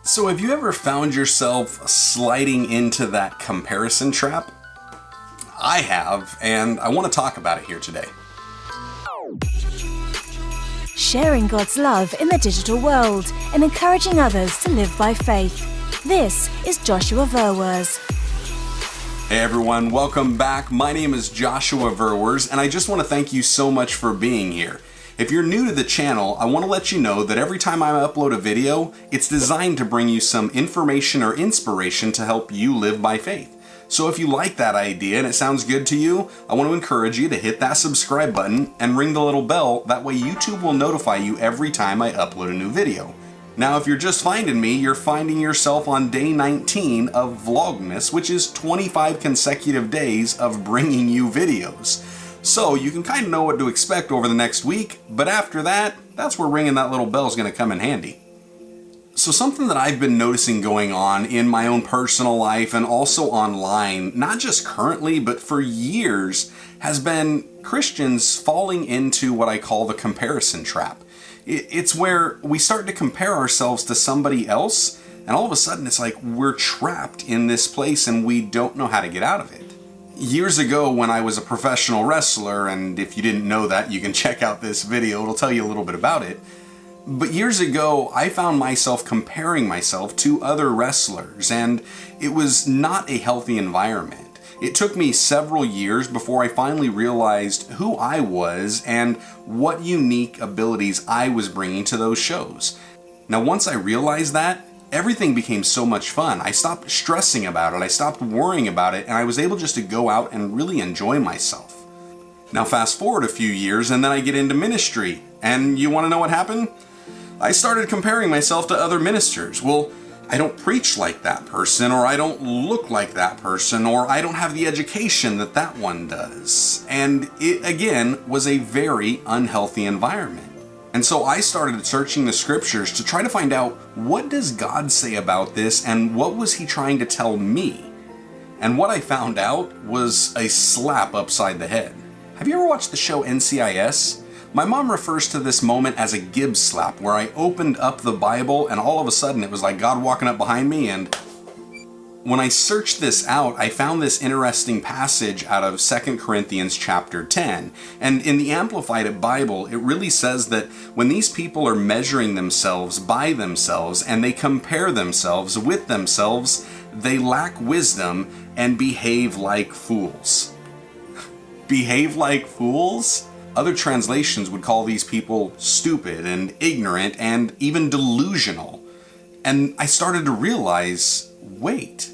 So have you ever found yourself sliding into that comparison trap? I have, and I want to talk about it here today. Sharing God's love in the digital world and encouraging others to live by faith. This is Joshua Verwers. Hey everyone, welcome back. My name is Joshua Verwers, and I just want to thank you so much for being here. If you're new to the channel, I want to let you know that every time I upload a video, it's designed to bring you some information or inspiration to help you live by faith. So if you like that idea and it sounds good to you, I want to encourage you to hit that subscribe button and ring the little bell. That way YouTube will notify you every time I upload a new video. Now, if you're just finding me, you're finding yourself on day 19 of Vlogmas, which is 25 consecutive days of bringing you videos. So you can kind of know what to expect over the next week, but after that, that's where ringing that little bell is going to come in handy. So something that I've been noticing going on in my own personal life and also online, not just currently, but for years, has been Christians falling into what I call the comparison trap. It's where we start to compare ourselves to somebody else, and all of a sudden it's like we're trapped in this place and we don't know how to get out of it. Years ago when I was a professional wrestler, and if you didn't know that, you can check out this video, it'll tell you a little bit about it. But years ago, I found myself comparing myself to other wrestlers, and it was not a healthy environment. It took me several years before I finally realized who I was and what unique abilities I was bringing to those shows. Now, once I realized that, everything became so much fun. I stopped stressing about it, I stopped worrying about it, and I was able just to go out and really enjoy myself. Now fast forward a few years and then I get into ministry, and you want to know what happened? I started comparing myself to other ministers. Well, I don't preach like that person, or I don't look like that person, or I don't have the education that that one does. And it, again, was a very unhealthy environment. And so I started searching the scriptures to try to find out, what does God say about this, and what was he trying to tell me? And what I found out was a slap upside the head. Have you ever watched the show NCIS? My mom refers to this moment as a Gibbs slap, where I opened up the Bible and all of a sudden it was like God walking up behind me. And when I searched this out, I found this interesting passage out of 2 Corinthians chapter 10. And in the Amplified Bible, it really says that when these people are measuring themselves by themselves and they compare themselves with themselves, they lack wisdom and behave like fools. Behave like fools? Other translations would call these people stupid and ignorant and even delusional. And I started to realize, wait,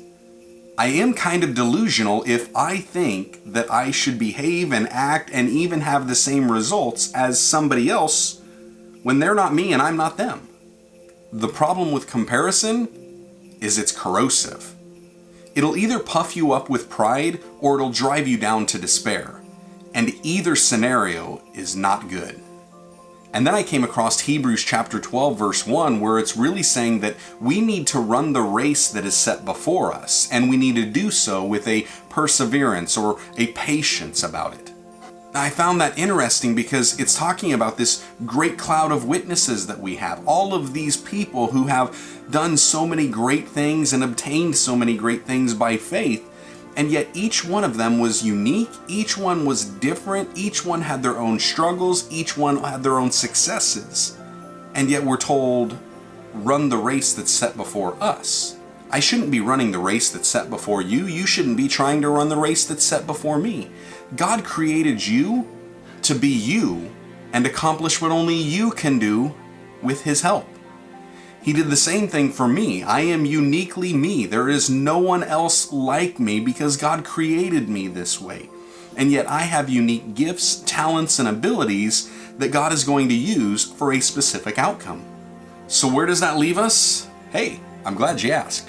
I am kind of delusional if I think that I should behave and act and even have the same results as somebody else when they're not me and I'm not them. The problem with comparison is it's corrosive. It'll either puff you up with pride or it'll drive you down to despair. And either scenario is not good. And then I came across Hebrews chapter 12 verse 1, where it's really saying that we need to run the race that is set before us, and we need to do so with a perseverance or a patience about it. I found that interesting because it's talking about this great cloud of witnesses that we have. All of these people who have done so many great things and obtained so many great things by faith. And yet each one of them was unique, each one was different, each one had their own struggles, each one had their own successes. And yet we're told, run the race that's set before us. I shouldn't be running the race that's set before you. You shouldn't be trying to run the race that's set before me. God created you to be you and accomplish what only you can do with his help. He did the same thing for me. I am uniquely me. There is no one else like me because God created me this way. And yet I have unique gifts, talents, and abilities that God is going to use for a specific outcome. So where does that leave us? Hey, I'm glad you asked.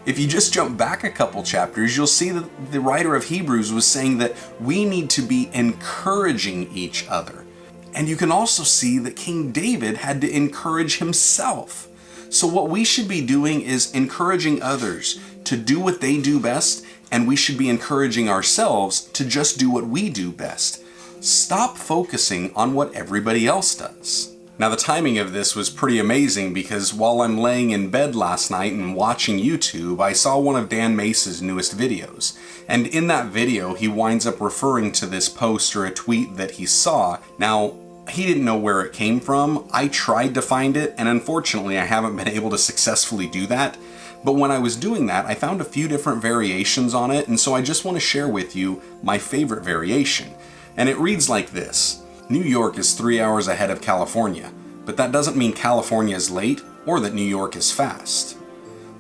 If you just jump back a couple chapters, you'll see that the writer of Hebrews was saying that we need to be encouraging each other. And you can also see that King David had to encourage himself. So what we should be doing is encouraging others to do what they do best, and we should be encouraging ourselves to just do what we do best. Stop focusing on what everybody else does. Now the timing of this was pretty amazing because while I'm laying in bed last night and watching YouTube, I saw one of Dan Mace's newest videos. And in that video, he winds up referring to this post or a tweet that he saw. Now, he didn't know where it came from. I tried to find it, and unfortunately I haven't been able to successfully do that. But when I was doing that, I found a few different variations on it, and so I just want to share with you my favorite variation. And it reads like this: New York is 3 hours ahead of California, but that doesn't mean California is late or that New York is fast.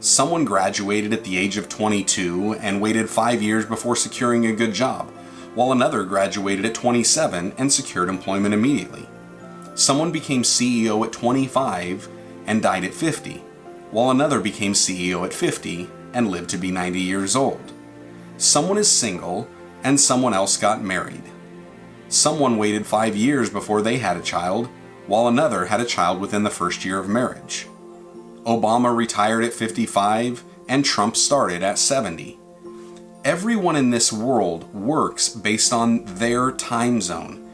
Someone graduated at the age of 22 and waited 5 years before securing a good job, while another graduated at 27 and secured employment immediately. Someone became CEO at 25 and died at 50, while another became CEO at 50 and lived to be 90 years old. Someone is single and someone else got married. Someone waited 5 years before they had a child, while another had a child within the first year of marriage. Obama retired at 55 and Trump started at 70. Everyone in this world works based on their time zone.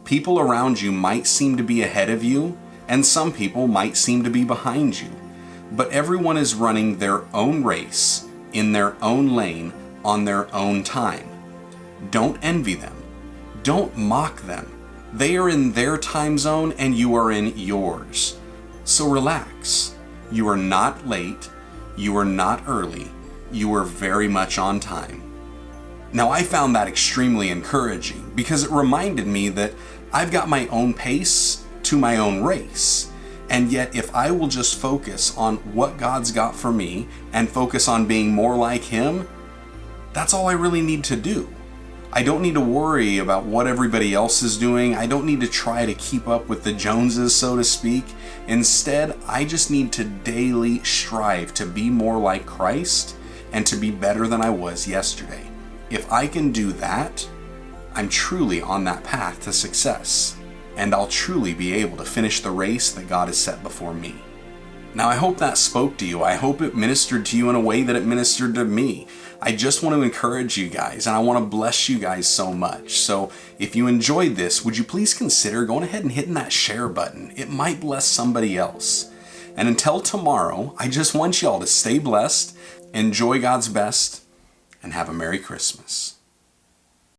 People around you might seem to be ahead of you, and some people might seem to be behind you. But everyone is running their own race, in their own lane, on their own time. Don't envy them. Don't mock them. They are in their time zone and you are in yours. So relax. You are not late. You are not early. You are very much on time. Now, I found that extremely encouraging because it reminded me that I've got my own pace to my own race. And yet, if I will just focus on what God's got for me and focus on being more like Him, that's all I really need to do. I don't need to worry about what everybody else is doing. I don't need to try to keep up with the Joneses, so to speak. Instead, I just need to daily strive to be more like Christ and to be better than I was yesterday. If I can do that, I'm truly on that path to success, and I'll truly be able to finish the race that God has set before me. Now, I hope that spoke to you. I hope it ministered to you in a way that it ministered to me. I just want to encourage you guys, and I want to bless you guys so much. So if you enjoyed this, would you please consider going ahead and hitting that share button? It might bless somebody else. And until tomorrow, I just want y'all to stay blessed, enjoy God's best, and have a Merry Christmas.